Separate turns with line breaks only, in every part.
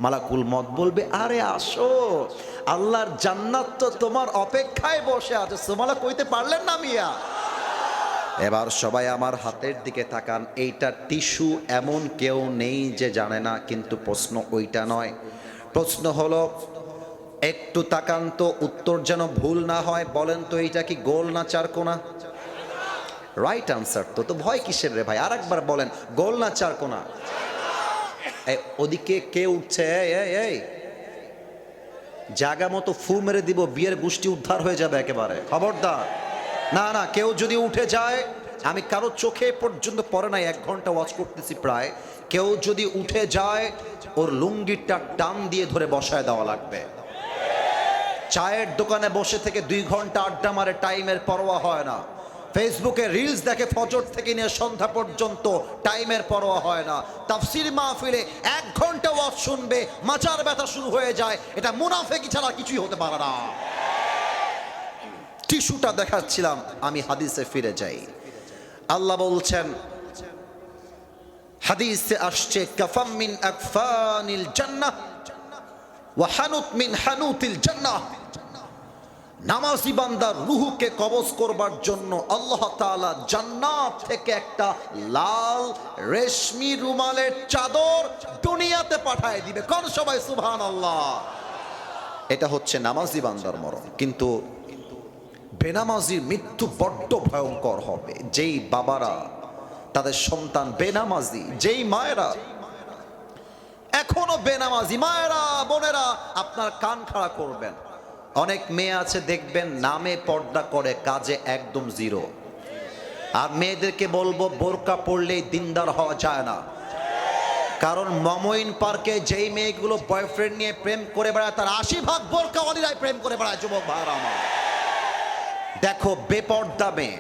মালাকুল মত বলবে, আরে আসো, আল্লাহর জান্নাত তো তোমার অপেক্ষায় বসে আছে, সুবহানাল্লাহ কইতে পারলেন না মিয়া? এবার সবাই আমার হাতের দিকে তাকান। এইটা টিস্যু, এমন কেউ নেই যে জানে না, কিন্তু প্রশ্ন ওইটা নয়। প্রশ্ন হলো, একটু তাকান তো, উত্তর যেন ভুল না হয়। বলেন তো, এইটা কি গোল না চারকোনা? Right answer. তো ভয় কিসের রে ভাই? আর একবার বলেন, গোল না চারকোনা? ওদিকে কে উঠছে? এই জায়গা মতো ফু মেরে দিব, বিয়ের গোষ্ঠী উদ্ধার হয়ে যাবে একেবারে, খবরদার। না না, কেউ যদি উঠে যায়, আমি কারো চোখে পর্যন্ত পড়ে নাই, 1 ঘন্টা ওয়াচ করতেছি প্রায়, কেউ যদি উঠে যায় ওর লুঙ্গিটা টান দিয়ে ধরে বসায় দেওয়া লাগবে। চায়ের দোকানে বসে থেকে 2 ঘন্টা আড্ডা মারে, টাইমের পরোয়া হয় না। ফেসবুকে রিলস দেখে ফজর থেকে নিয়ে সন্ধ্যা পর্যন্ত, টাইমের পরোয়া হয় না। তাফসীর মাহফিলে 1 ঘন্টা ওয়াজ শুনবে, মাজার ব্যথা শুরু হয়ে যায়। এটা মুনাফিকি ছাড়া কিছুই হতে পারে না। টিস্যুটা দেখাচ্ছিলাম, আমি হাদিসে ফিরে যাই। আল্লাহ বলছেন, হাদিসে আসছে, কাফাম মিন আকফানিল জান্নাহ ওয়া হানুত মিন হানুতিল জান্নাহ। নামাজি বান্দার রুহুকে কবজ করবার জন্য আল্লাহ তাআলা জান্নাত থেকে একটা লাল রেশমি রুমালের চাদর দুনিয়াতে পাঠায় দিবে। কোন সবাই সুবহানাল্লাহ। এটা হচ্ছে নামাজি বান্দার মরণ। কিন্তু বেনামাজির মৃত্যু বড্ড ভয়ঙ্কর হবে। যেই বাবারা তাদের সন্তান বেনামাজি, যেই মায়েরা এখনো বেনামাজি, মায়েরা বোনেরা আপনার কান খাড়া করবেন। অনেক মেয়ে আছে দেখবেন নামে পর্দা করে, কাজে একদম জিরো। আর মেয়েদেরকে বলবো, বোরকা পরলেই দিনদার হওয়া যায় না। কারণ মমইন পার্কে যেই মেয়েগুলো বয়ফ্রেন্ড নিয়ে প্রেম করে বেড়ায়, তার 80% বোরকাওয়ালিরাই প্রেম করে বেড়ায়। যুবক ভাইরা আমার, দেখো বেপর্দা মেয়ে,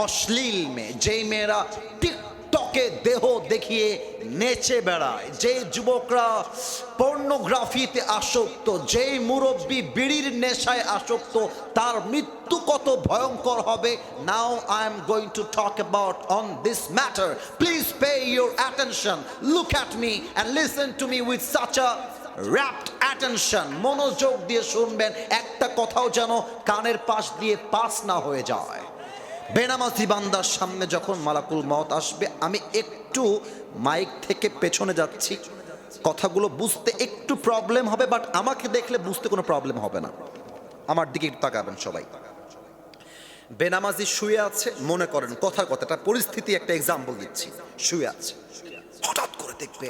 অশ্লীল মেয়ে, যেই মেয়েরা টিকটকে দেহ দেখিয়ে নেচে বেড়ায়, যেই যুবকরা পর্নোগ্রাফিতে আসক্ত, যেই মুরব্বী বিড়ির নেশায় আসক্ত, তার মৃত্যু কত ভয়ঙ্কর হবে। Now I am going to talk about on this matter. Please pay your attention, look at me and listen to me with such a rapt attention। মনোযোগ দিয়ে শুনবেন, একটা কথাও যেন কানের পাশ দিয়ে পাস না হয়ে যায়। বেনামাজি বান্দার সামনে যখন মালাকুল মউত আসবে, আমি একটু মাইক থেকে পেছনে যাচ্ছি, কথাগুলো বুঝতে একটু প্রবলেম হবে, বাট আমাকে দেখলে বুঝতে কোনো প্রবলেম হবে না। আমার দিকে একটু তাকাবেন সবাই। বেনামাজি শুয়ে আছে, মনে করেন কথার কথাটা পরিস্থিতি, একটা এক্সাম্পল দিচ্ছি। শুয়ে আছে, হঠাৎ করে দেখবে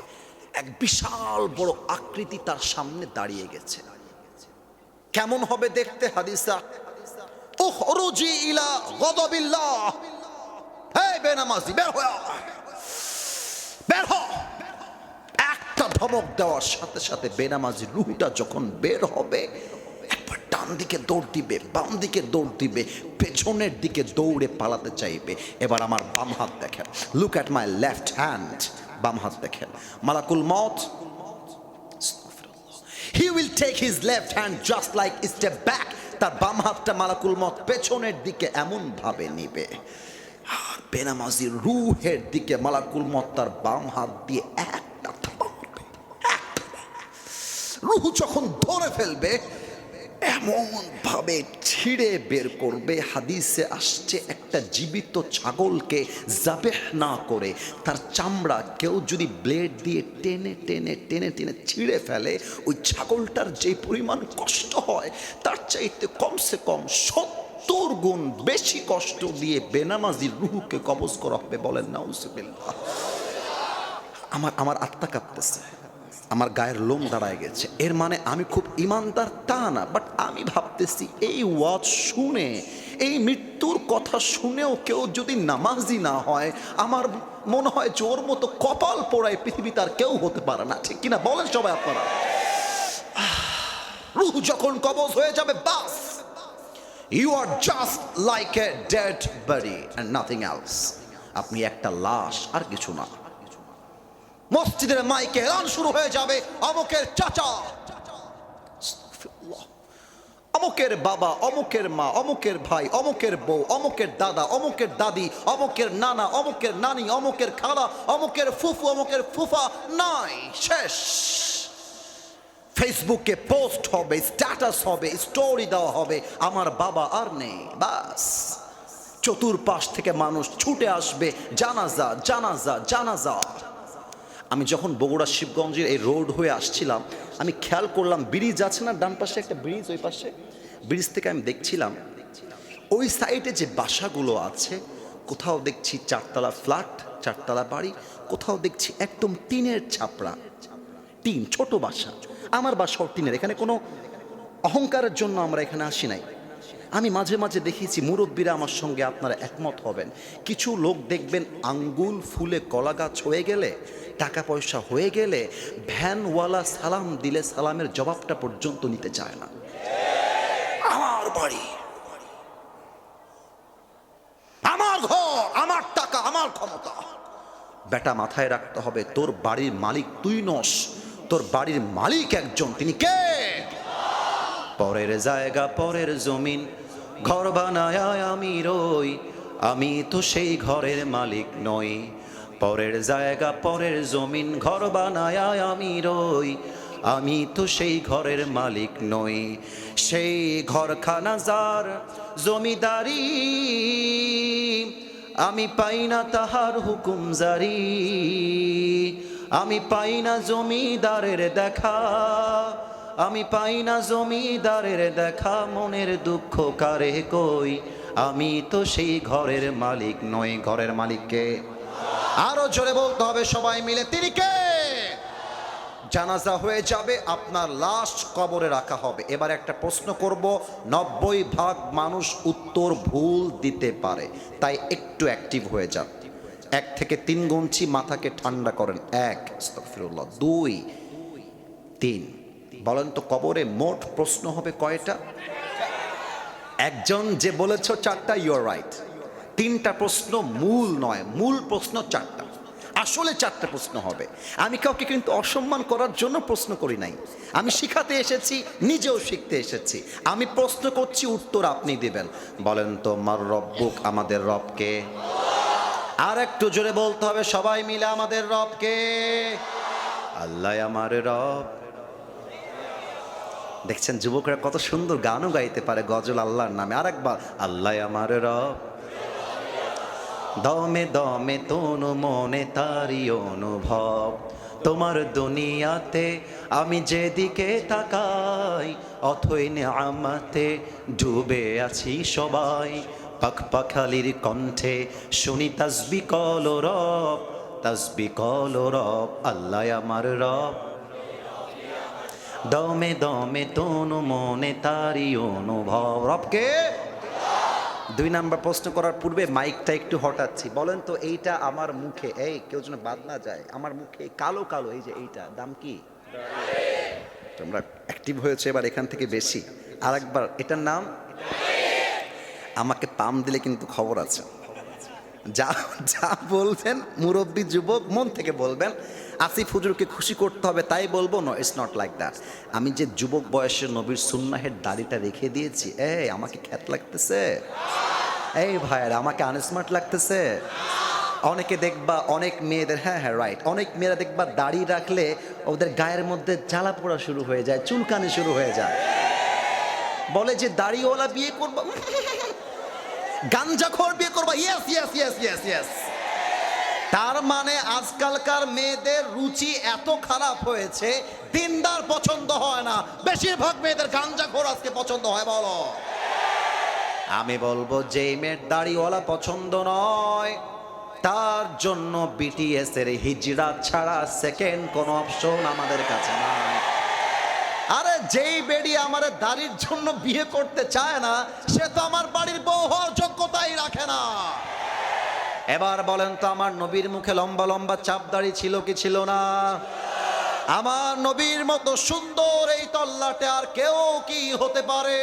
এক বিশাল বড় আকৃতি তার সামনে দাঁড়িয়ে গেছে। কেমন হবে দেখতে? হাদিসা, উখরুজি ইলা গদাবিল্লাহ। হে বেনামাজি, বের হ, বের হ। একটা ধমক দেওয়ার সাথে সাথে বেনামাজি রুহটা যখন বের হবে, একবার ডান দিকে দৌড় দিবে, বাম দিকে দৌড় দিবে, পেছনের দিকে দৌড়ে পালাতে চাইবে। এবার আমার বাম হাত দেখেন, look at my left hand. বাম হাত দেখেন, মালাকুল মউত, he will take his left hand just like step back। তার বাম হাতটা মালাকুল মউত পেছনের দিকে এমন ভাবে নিবে, আর বেনামাজির রূহের দিকে মালাকুল মউত তার বাম হাত দিয়ে একটা থাবা মারবে। রূহ যখন ধরে ফেলবে, এমন ভাবে ছিঁড়ে বের করবে। হাদিসে আসছে, একটা জীবিত ছাগলকে জাবেহ না করে তার চামড়া কেউ যদি ব্লেড দিয়ে টেনে টেনে টেনে টেনে ছিঁড়ে ফেলে, ওই ছাগলটার যে পরিমাণ কষ্ট হয়, তার চাইতে কমসে কম 70 গুণ বেশি কষ্ট দিয়ে বেনামাজির রূহকে কবজ করা হবে। বলেন নাউজুবিল্লাহ। আমার আত্মা কাঁপতেছে, আমার গায়ের লোম দাঁড়ায় গেছে। এর মানে আমি খুব ইমানদার তা না, বাট আমি ভাবতেছি এই ওয়াজ শুনে, এই মৃত্যুর কথা শুনেও কেউ যদি নামাজি না হয়, আমার মনে হয় যে ওর মতো কপাল পোড়ায় পৃথিবীতে আর কেউ হতে পারে না। ঠিক কিনা বলেন সবাই আপনারা? রূহ যখন কবজ হয়ে যাবে, বাস, you are just like a dead body and nothing else. আপনি একটা লাশ, আর কিছু না। মসজিদের মাইকে এলান শুরু হয়ে যাবে, অমুকের চাচা, অমুকের বাবা, অমুকের মা, অমুকের ভাই, অমুকের বউ, অমুকের দাদা, অমুকের দাদি, অমুকের নানা, অমুকের নানি, অমুকের খালা, অমুকের ফুফু, অমুকের ফুফা, নাই শেষ। ফেসবুকে পোস্ট হবে, স্ট্যাটাস হবে, স্টোরি দেওয়া হবে, আমার বাবা আর নেই, বাস। চতুর্পাশ থেকে মানুষ ছুটে আসবে, জানাজা জানাজা জানাজা। আমি যখন বগুড়া শিবগঞ্জের এই রোড হয়ে আসছিলাম, আমি খেয়াল করলাম ব্রিজ আছে না, ডান পাশে একটা ব্রিজ, ওই পাশে ব্রিজ থেকে আমি দেখছিলাম ওই সাইডে যে বাসাগুলো আছে, কোথাও দেখছি চারতলা ফ্ল্যাট, চারতলা বাড়ি, কোথাও দেখছি একদম টিনের ছাপড়া, টিন, ছোট বাসা। আমার বাসাও টিনের। এখানে কোনো অহংকারের জন্য আমরা এখানে আসি নাই। আমি মাঝে মাঝে দেখেছি, মুরব্বীরা আমার সঙ্গে আপনারা একমত হবেন, কিছু লোক দেখবেন আঙ্গুল ফুলে কলা গাছ হয়ে গেলে, টাকা পয়সা হয়ে গেলে, ভ্যানওয়ালা সালাম দিলে সালামের জবাবটা পর্যন্ত নিতে চায় না। আমার বাড়ি, আমার ঘর, আমার টাকা, আমার ক্ষমতা। বেটা, মাথায় রাখতে হবে, তোর বাড়ির মালিক তুই নস, তোর বাড়ির মালিক একজন, তিনি কে? পরের জায়গা, পরের জমিন, ঘর বানায় আমি রই, আমি তো সেই ঘরের মালিক নই। পরের জায়গা, পরের জমিন, ঘর বানায় আমি রই, আমি তো সেই ঘরের মালিক নই। সেই ঘরখানা যার জমিদারি, আমি পাই না তাহার হুকুম জারি, আমি পাই না জমিদারের দেখা, আমি পাই না জমিদারের দেখা, মনের দুঃখ কারে কই, আমি তো সেই ঘরের মালিক নই। ঘরের মালিককে আরো জোরে বলতে হবে সবাই মিলে, তিনি কে? জানাজা হয়ে যাবে, আপনার লাশ কবরে রাখা হবে। এবার একটা প্রশ্ন করব, 90% মানুষ উত্তর ভুল দিতে পারে, তাই একটু অ্যাক্টিভ হয়ে যান। 1 থেকে 3 গুনছি, মাথাকে ঠান্ডা করেন। 1, আস্তাগফিরুল্লাহ। 2, 3। বলেন তো, কবরে মোট প্রশ্ন হবে কয়টা? একজন যে বলেছ 4টা, ইউ আর রাইট। 3টা প্রশ্ন মূল নয়, মূল প্রশ্ন 4টা। আসলে 4টা প্রশ্ন হবে। আমি কাউকে কিন্তু অসম্মান করার জন্য প্রশ্ন করি নাই, আমি শিখাতে এসেছি, নিজেও শিখতে এসেছি। আমি প্রশ্ন করছি, উত্তর আপনি দিবেন। বলেন তো, মার রব্বুক, আমাদের রবকে? আর একটু জোরে বলতে হবে সবাই মিলে, আমাদের রবকে? আল্লাহ আমার রব। দেখছেন যুবকরা কত সুন্দর গানও গাইতে পারে, গজল আল্লাহর নামে। আর একবার, আল্লাহ আমার রব, দমে দমে তনু মনে তারি অনুভব, তোমার দুনিয়াতে আমি যেদিকে তাকাই, অথই নেয়ামতে ডুবে আছি সবাই। পাখ পাখালির কণ্ঠে শুনি তাসবি কল রব, তাসবি কল রব, আল্লাহ আমার রব, দমে দমে তনু মনে তারি অনুভব। রবকে? 2 নাম্বার প্রশ্ন করার পূর্বে মাইকটা একটু হটাচ্ছি। বলেন তো, এইটা আমার মুখে, এই কেউ যেন বাদ না যায়, আমার মুখে কালো কালো, এই যে এইটা, দাম কি? তোমরা অ্যাক্টিভ হয়েছে এবার এখান থেকে বেশি। আর একবার, এটার নাম? আমাকে পাম দিলে কিন্তু খবর আছে। যা যা বলবেন মুরব্বী যুবক, মন থেকে বলবেন। আসিফ হুজুরকে খুশি করতে হবে তাই বলবো? No, it's not like that. আমি যে যুবক বয়সে নবীর সুন্নাহের দাড়িটা রেখে দিয়েছি, এই আমাকে খ্যাত লাগতেছে? এই ভাইয়েরা, আমাকে আনস্মার্ট লাগতেছে? অনেকে দেখবা, অনেক মেয়েদের, হ্যাঁ হ্যাঁ রাইট, অনেক মেয়েরা দেখবা দাড়ি রাখলে ওদের গায়ের মধ্যে জ্বালা পোড়া শুরু হয়ে যায়, চুলকানি শুরু হয়ে যায়। বলে যে দাড়িওয়ালা বিয়ে করবা, গাঞ্জাখোর বিয়ে করবা। Yes yes yes yes yes. তার মানে আজকালকার মেয়েদের রুচি এত খারাপ হয়েছে, দিনদার পছন্দ হয় না, বেশিরভাগ মেয়েদের গাঞ্জাখোর আজকে পছন্দ হয়। বলো, আমি বলবো, যে মেয়ের দাড়িওয়ালা পছন্দ নয়, তার জন্য বিটিএস এর হিজড়া ছাড়া সেকেন্ড কোন অপশন আমাদের কাছে নাই। আরে যেই বেডি আমার দাড়ির জন্য বিয়ে করতে চায় না, সে তো আমার বাড়ির বউ হওয়ার যোগ্যতাই রাখে না। এবার বলেন তো, আমার নবীর মুখে লম্বা লম্বা চাপ দাড়ি ছিল কি ছিল না? আমার নবীর মতো সুন্দর এই তল্লাটে আর কেউ কি হতে পারে?